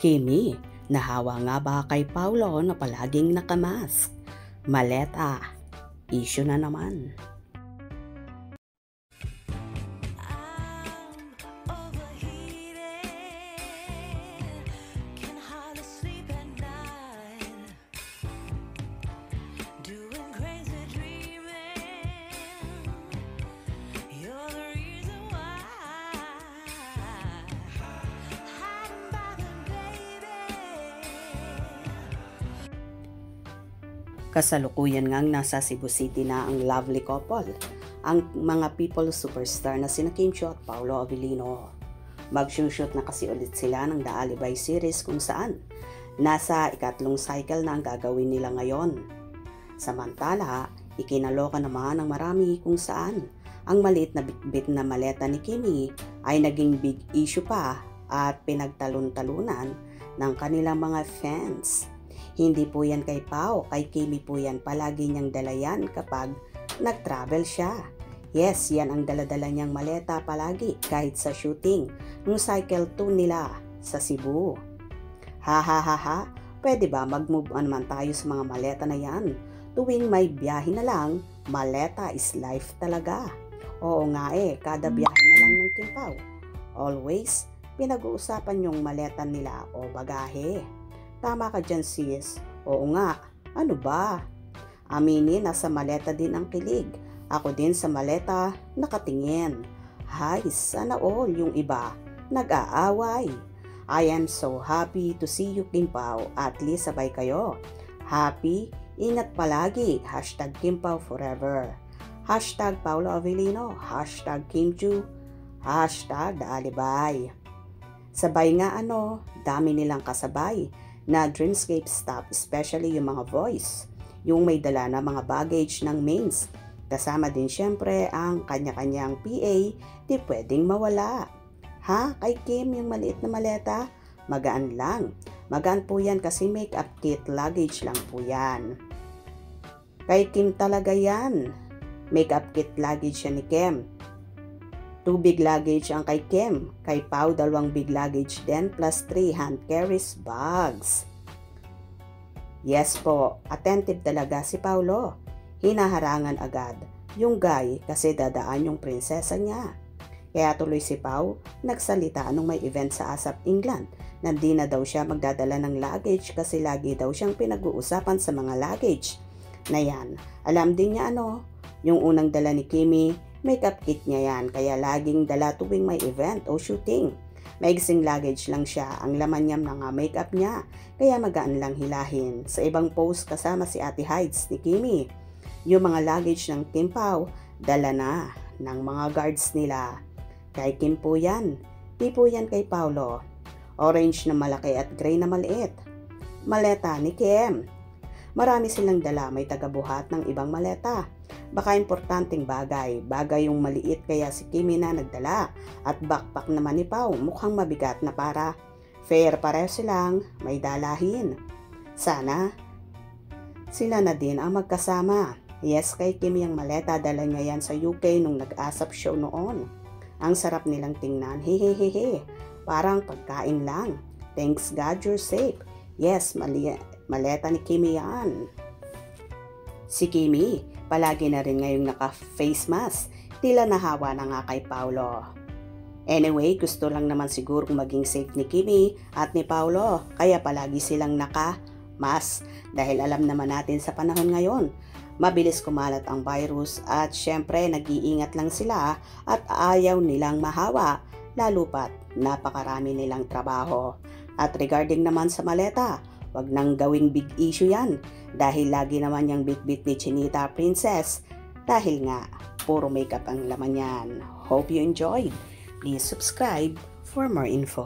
Kimi, nahawa nga ba kay Paulo na palaging nakamask? Maleta, issue na naman. Kasalukuyan ngang nasa Cebu City na ang lovely couple, ang mga people superstar na sina Kim Chiu at Paolo Avellino. Mag-shoot na kasi ulit sila ng The Alibay series kung saan nasa ikatlong cycle na ang gagawin nila ngayon. Samantala, ikinaloka naman ng marami kung saan ang maliit na bitbit na maleta ni Kimi ay naging big issue pa at pinagtalon-talunan ng kanilang mga fans. Hindi po yan kay Pao, kay Kimi po yan. Palagi niyang dala yan kapag nag-travel siya. Yes, yan ang dala-dala niyang maleta palagi kahit sa shooting ng cycle 2 nila sa Cebu. Ha, pwede ba mag-move on naman tayo sa mga maleta na yan? Tuwing may biyahe na lang, maleta is life talaga. Oo nga kada biyahe na lang ng Kim Pao. Always, pinag-uusapan yung maleta nila o bagahe. Tama ka dyan sis. Oo nga. Ano ba? Aminin, nasa maleta din ang kilig. Ako din sa maleta nakatingin. Hay, sana all yung iba nag-aaway. I am so happy to see you Kim Pao. At least sabay kayo. Happy, ingat palagi. Hashtag Kim Pao forever. Hashtag Paolo Avellino. Hashtag Kim Chiu. Hashtag The Alibay. Sabay nga dami nilang kasabay na dreamscape stop, especially yung mga voice, yung may dala na mga baggage ng mains. Kasama din syempre ang kanya-kanyang PA, di pwedeng mawala. Ha, kay Kim yung maliit na maleta, magaan lang. Magaan po yan kasi makeup kit luggage lang po yan. Kay Kim talaga yan. Makeup kit luggage yan ni Kim. 2 big luggage ang kay Kim. Kay Pao, 2 big luggage din plus 3 hand carries bags. Yes po, attentive talaga si Paulo. Hinaharangan agad yung guy kasi dadaan yung prinsesa niya. Kaya tuloy si Pao nagsalita nung may event sa ASAP England na di na daw siya magdadala ng luggage kasi lagi daw siyang pinag-uusapan sa mga luggage na yan. Alam din niya yung unang dala ni Kimi, makeup kit niya yan, kaya laging dala tuwing may event o shooting. Maigsing luggage lang siya, ang laman niya ng makeup niya, kaya magaan lang hilahin. Sa ibang post kasama si Ate Hides ni Kimi, yung mga luggage ng Kim Pao, dala na ng mga guards nila. Kay Kim po yan, di po yan kay Paulo. Orange na malaki at gray na maliit. Maleta ni Kim. Marami silang dala, may tagabuhat ng ibang maleta. Baka importanteng bagay yung maliit kaya si Kimi na nagdala at backpack naman ni Pao mukhang mabigat na para fair pareho silang may dalahin. Sana sila na din ang magkasama. Yes, kay Kimi ang maleta, dala niya yan sa UK nung nag-ASAP show noon. Ang sarap nilang tingnan, hehehehe, parang pagkain lang. Thanks God you're safe. Yes, maleta ni Kimi yan. Si Kimi, palagi na rin ngayong naka-face mask, tila nahawa na nga kay Paulo. Anyway, gusto lang naman siguro maging safe ni Kimi at ni Paulo, kaya palagi silang naka-mask dahil alam naman natin sa panahon ngayon, mabilis kumalat ang virus at syempre nag-iingat lang sila at ayaw nilang mahawa, lalo pat napakarami nilang trabaho. At regarding naman sa maleta, wag nang gawing big issue yan dahil lagi naman yung bitbit ni Chinita Princess dahil nga puro makeup ang laman yan. Hope you enjoyed. Please subscribe for more info.